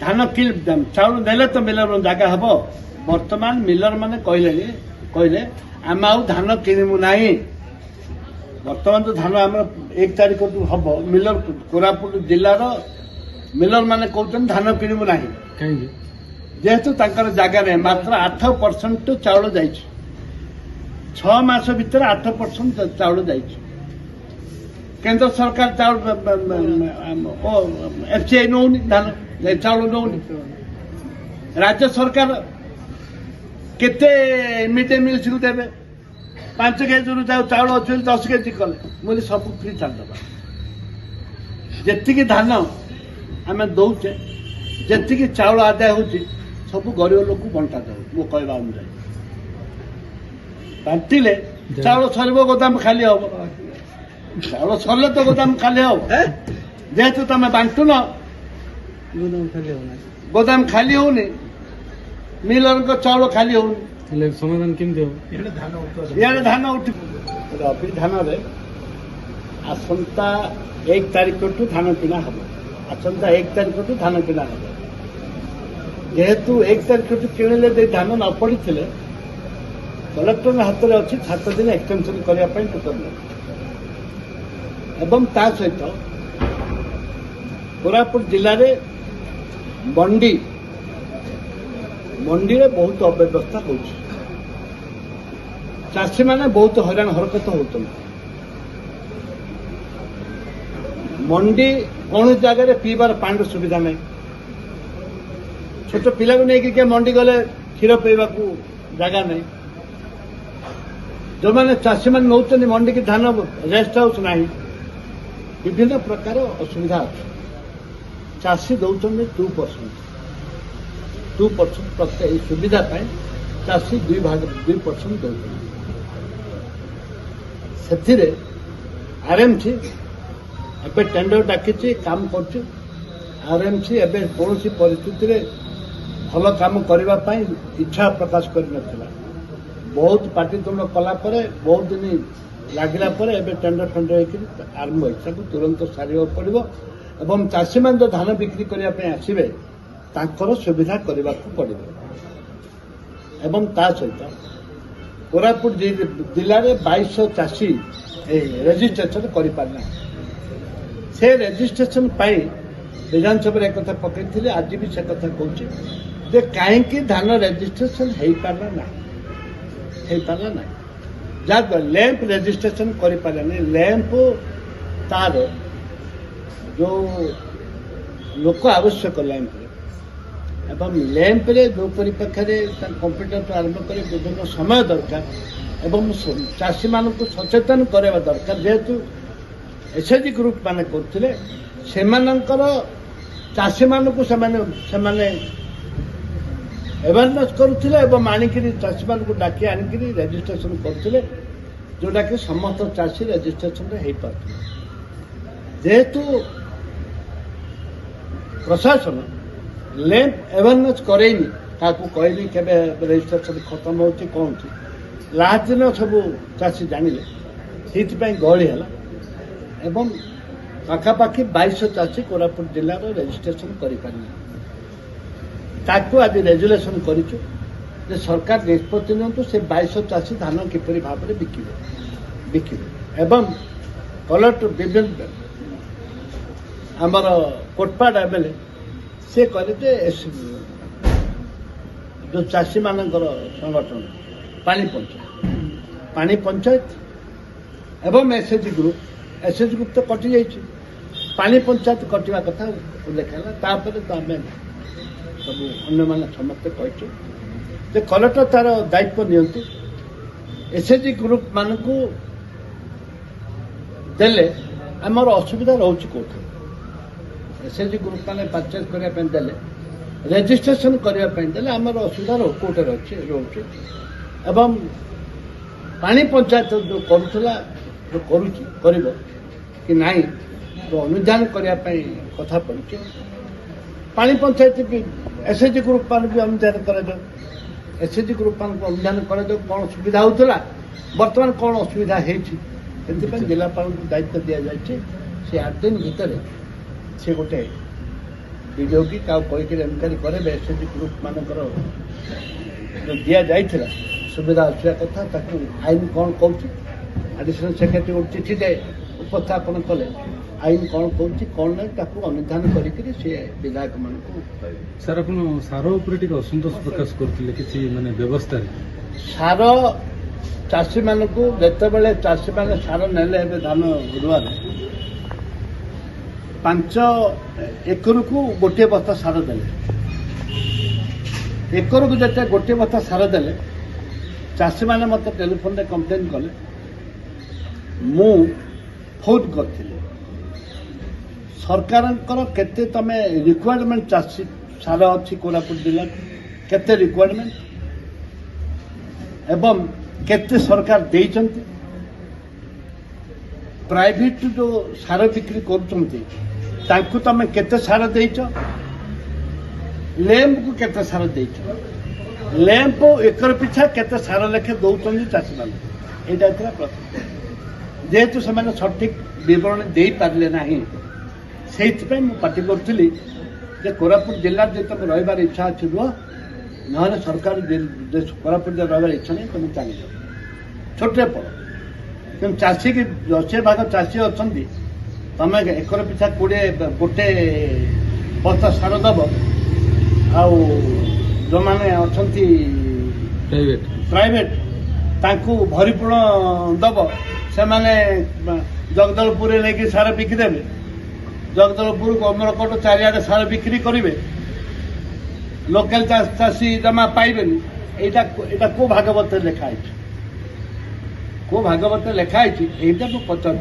ଧାନ ଚାଉଳ ନେଲେ ତ ମିଲର ଜାଗା ହବ। ବର୍ତ୍ତମାନ ମିଲର ମାନେ କହିଲେ ଆମେ ଆଉ ଧାନ କିଣିବୁ ନାହିଁ। ବର୍ତ୍ତମାନ ତ ଧାନ ଆମର 1 ତାରିଖରୁ ହବ। ମିଲର କୋରାପୁଟ ଜିଲ୍ଲାର ମିଲର ମାନେ କହୁଛନ୍ତି ଧାନ କିଣିବୁ ନାହିଁ। କାହିଁକି? ଯେହେତୁ ତାଙ୍କର ଜାଗା ନାହିଁ। ମାତ୍ର 8% ଚାଉଳ ଯାଇଛି। 6 ମାସ ଭିତରେ 8% ଚାଉଳ ଯାଇଛି। କେନ୍ଦ୍ର ସରକାର ଚାଉଳ FCI ନଉନି, ଧାନ ଚାଉଳ ନଉନି। ରାଜ୍ୟ ସରକାର କେତେ ମିଡ୍ ଡେ ମିଲ୍ ଦେବେ? 5 କେଜିରୁ ଚାଉଳ ଅଛି 10 କେଜି କଲେ ମୁଁ ସବୁ ଫ୍ରି ଛାଡ଼ିଦେବା। ଯେତିକି ଧାନ ଆମେ ଦଉଛେ, ଯେତିକି ଚାଉଳ ଆଦାୟ ହଉଛି ସବୁ ଗରିବ ଲୋକକୁ ବଣ୍ଟା ଯାଉ। ମୁଁ କହିବା ଅନୁଯାୟୀ ବାଣ୍ଟିଲେ ଚାଉଳ ସରିବ, ଗୋଦାମ ଖାଲି ହବ। ଚାଉଳ ସରିଲେ ତ ଗୋଦାମ ଖାଲି ହବ। ଯେହେତୁ ତମେ ବାଣ୍ଟୁନ, ଗୋଦାମ ଖାଲି ହଉନି, ମିଲରଙ୍କ ଚାଉଳ ଖାଲି ହଉନି। ସମାଧାନ କେମିତି ହବ? ଇଆଡେ ଧାନ ଉଠିବ। ରବି ଧାନରେ ଆସନ୍ତା 1 ତାରିଖଠୁ ଧାନ କିଣା ହବ। ଆସନ୍ତା 1 ତାରିଖଠୁ ଧାନ କିଣା ହବ। ଯେହେତୁ 1 ତାରିଖଠୁ କିଣିଲେ ଧାନ ନ ପଡ଼ିଥିଲେ କଲେକ୍ଟର ହାତରେ ଅଛି 7 ଦିନ ଏକ୍ସଟେନସନ କରିବା ପାଇଁ ଟୋକନ। ଏବଂ ତା ସହିତ କୋରାପୁଟ ଜିଲ୍ଲାରେ ମଣ୍ଡିରେ ବହୁତ ଅବ୍ୟବସ୍ଥା ହେଉଛି। ଚାଷୀମାନେ ବହୁତ ହଇରାଣ ହରକତ ହେଉଛନ୍ତି। ମଣ୍ଡି କୌଣସି ଜାଗାରେ ପିଇବାର ପାଣିର ସୁବିଧା ନାହିଁ। ଛୋଟ ପିଲାକୁ ନେଇକି କିଏ ମଣ୍ଡି ଗଲେ କ୍ଷୀର ପିଇବାକୁ ଜାଗା ନାହିଁ। ଯେଉଁମାନେ ଚାଷୀମାନେ ନେଉଛନ୍ତି ମଣ୍ଡିକି ଧାନ, ରେଷ୍ଟ ହାଉସ୍ ନାହିଁ। ବିଭିନ୍ନ ପ୍ରକାର ଅସୁବିଧା ଅଛି। ଚାଷୀ ଦେଉଛନ୍ତି 2% ପ୍ରତ୍ୟେକ ଏହି ସୁବିଧା ପାଇଁ ଚାଷୀ 2% ଦେଉଛନ୍ତି। ସେଥିରେ RMC ଏବେ ଟେଣ୍ଡର ଡାକିଛି, କାମ କରୁଛି। RMC ଏବେ କୌଣସି ପରିସ୍ଥିତିରେ ଭଲ କାମ କରିବା ପାଇଁ ଇଚ୍ଛା ପ୍ରକାଶ କରିନଥିଲା। ବହୁତ ପାଟିତୁଣ୍ଡ କଲା ପରେ, ବହୁତ ଦିନ ଲାଗିଲା ପରେ ଏବେ ଟେଣ୍ଡର ହେଇକି ଆରମ୍ଭ ହୋଇଛି। ତାକୁ ତୁରନ୍ତ ସାରିବାକୁ ପଡ଼ିବ ଏବଂ ଚାଷୀମାନେ ଯେଉଁ ଧାନ ବିକ୍ରି କରିବା ପାଇଁ ଆସିବେ ତାଙ୍କର ସୁବିଧା କରିବାକୁ ପଡ଼ିବ। ଏବଂ ତା ସହିତ କୋରାପୁଟ ଜିଲ୍ଲାରେ 2200 ଚାଷୀ ରେଜିଷ୍ଟ୍ରେସନ କରିପାରିନାହାନ୍ତି। ସେ ରେଜିଷ୍ଟ୍ରେସନ ପାଇଁ ବିଧାନସଭାରେ ଏକଥା ପକାଇଥିଲେ। ଆଜି ବି ସେ କଥା କହୁଛି ଯେ କାହିଁକି ଧାନ ରେଜିଷ୍ଟ୍ରେସନ ହେଇପାରିଲା ନାହିଁ। ଯାହା ଲ୍ୟାମ୍ପ ରେଜିଷ୍ଟ୍ରେସନ କରିପାରିଲାନି। ଲ୍ୟାମ୍ପ ତାର ଯେଉଁ ଲୋକ ଆବଶ୍ୟକ ଲ୍ୟାମ୍ପରେ, ଏବଂ ଲ୍ୟାମ୍ପରେ ଯେଉଁ ପରିପ୍ରେକ୍ଷୀରେ କମ୍ପ୍ୟୁଟରଠୁ ଆରମ୍ଭ କରି ବିଭିନ୍ନ ସମୟ ଦରକାର ଏବଂ ଚାଷୀମାନଙ୍କୁ ସଚେତନ କରାଇବା ଦରକାର। ଯେହେତୁ SHG ଗ୍ରୁପ ମାନେ କରୁଥିଲେ, ସେମାନଙ୍କର ଚାଷୀମାନଙ୍କୁ ସେମାନେ ଆୱାରନେସ୍ କରୁଥିଲେ ଏବଂ ଆଣିକିରି ଚାଷୀମାନଙ୍କୁ ଡାକି ଆଣିକିରି ରେଜିଷ୍ଟ୍ରେସନ କରୁଥିଲେ, ଯେଉଁଟାକି ସମସ୍ତ ଚାଷୀ ରେଜିଷ୍ଟ୍ରେସନରେ ହେଇପାରୁଥିଲେ। ଯେହେତୁ ପ୍ରଶାସନ ଲ୍ୟାମ୍ପ ଆୱାରନେସ୍ କରେଇନି, ତାକୁ କହିନି କେବେ ରେଜିଷ୍ଟ୍ରେସନ ଖତମ ହେଉଛି କ'ଣ ହେଉଛି, ଲାଷ୍ଟ ଦିନ ସବୁ ଚାଷୀ ଜାଣିଲେ। ସେଇଥିପାଇଁ ଗହଳି ହେଲା ଏବଂ ପାଖାପାଖି 2200 ଚାଷୀ କୋରାପୁଟ ଜିଲ୍ଲାର ରେଜିଷ୍ଟ୍ରେସନ କରିପାରିଲେ। ତାକୁ ଆଜି ରେଜୁଲେସନ କରିଛୁ ଯେ ସରକାର ନିଷ୍ପତ୍ତି ନିଅନ୍ତୁ ସେ 2200 ଚାଷୀ ଧାନ କିପରି ଭାବରେ ବିକିବେ। ଏବଂ କଲେକ୍ଟର ବିଭିନ୍ନ ଆମର କୋଟପାଡ଼ MLA ସେ କହିଲେ ଯେ ଯେଉଁ ଚାଷୀମାନଙ୍କର ସଂଗଠନ ପାଣି ପଞ୍ଚାୟତ ଏବଂ SHG ଗ୍ରୁପ ତ କଟିଯାଇଛି। ପାଣି ପଞ୍ଚାୟତ କଟିବା କଥା ଉଲ୍ଲେଖ ହେଲା। ତାପରେ ତ ଆମେ ସବୁ ଅନ୍ୟମାନେ ସମସ୍ତେ କହିଛୁ ଯେ କଲେକ୍ଟର ତାର ଦାୟିତ୍ୱ ନିଅନ୍ତୁ। SHG ଗ୍ରୁପ ମାନଙ୍କୁ ଦେଲେ ଆମର ଅସୁବିଧା ରହୁଛି କୋଉଠି? SHG ଗ୍ରୁପ ମାନେ ପରଚେଜ କରିବା ପାଇଁ ଦେଲେ, ରେଜିଷ୍ଟ୍ରେସନ କରିବା ପାଇଁ ଦେଲେ ଆମର ଅସୁବିଧା କୋଉଠି ରହୁଛି। ଏବଂ ପାଣି ପଞ୍ଚାୟତ ଯେଉଁ କରିବ କି ନାହିଁ ଅନୁଧ୍ୟାନ କରିବା ପାଇଁ କଥା ପଡ଼ିଛି। ପାଣି ପଞ୍ଚାୟତ ବି SHG ଗ୍ରୁପ ମାନଙ୍କୁ ବି ଅନୁଧ୍ୟାନ କରାଯାଉ। SHG ଗ୍ରୁପ ମାନଙ୍କୁ ଅନୁଧ୍ୟାନ କରାଯାଉ କ'ଣ ସୁବିଧା ହେଉଥିଲା, ବର୍ତ୍ତମାନ କ'ଣ ଅସୁବିଧା ହେଇଛି। ସେଥିପାଇଁ ଜିଲ୍ଲାପାଳଙ୍କୁ ଦାୟିତ୍ୱ ଦିଆଯାଇଛି। ସେ 8 ଦିନ ଭିତରେ ସେ ଗୋଟେ विडियो की कहीकि इनक्वारी करेंगे एसएचजी ग्रुप मानकर जो दि जाइए सुविधा आसा कथा ताकू आईन कौन कौन एडिशनल सेक्रेटरी गोटे चिठी दे उपस्थापन कले आईन कौन कौन कौन ना ताकू अनुधान करके विधायक मान सर आप सार उपर असंतोष प्रकाश करते किसी माने व्यवस्था सार चाषी मान जिते चाषी मैंने सार नेले धान रुआ 5 एकड़ को गोटे बस्ता सार देले एकड़ को जिते गोटे बस्ता सार देले चाषी मैंने मत टेलीफोन रे कंप्लेन कले मु फोन करती सरकार केते तमे रिक्वायरमेंट चाषी सार अच्छी कोरापुट जिला केते रिक्वायरमेंट एवं केते सरकार देइचंती प्राइवेट जो सार बिक्री करुचंती तांकु तमे केते सार देइच लैंप को केते सार देइच लैंप एकर पिछा केते सार लेखे दौचंती चाषी माने एटा था प्रश्न जेहेतु से सठिक विवरण दे पारे ना से पार्टी करी कोरापुट जिला जो तुम रही इच्छा अच्छी रुह ना सरकार कोरापुट रही इच्छा नहीं तुम चली जाओ छोटे पड़ कि चाषी की 80% चाषी अच्छा तुम एकर पिछा 20 गोटे बस्ता सार दब आउ जो मैंने अच्छा प्राइवेट तांकू भरीपूर्ण दब से जगदलपुर लेकिन सार बिकिदेवे जगदलपुर अमरकोट चारिआडे सार बिक्री करेंगे लोकल चाषी जमा पाइबे यहाँ को भागवत लिखाई को भागवत लिखाई यहाँ पचार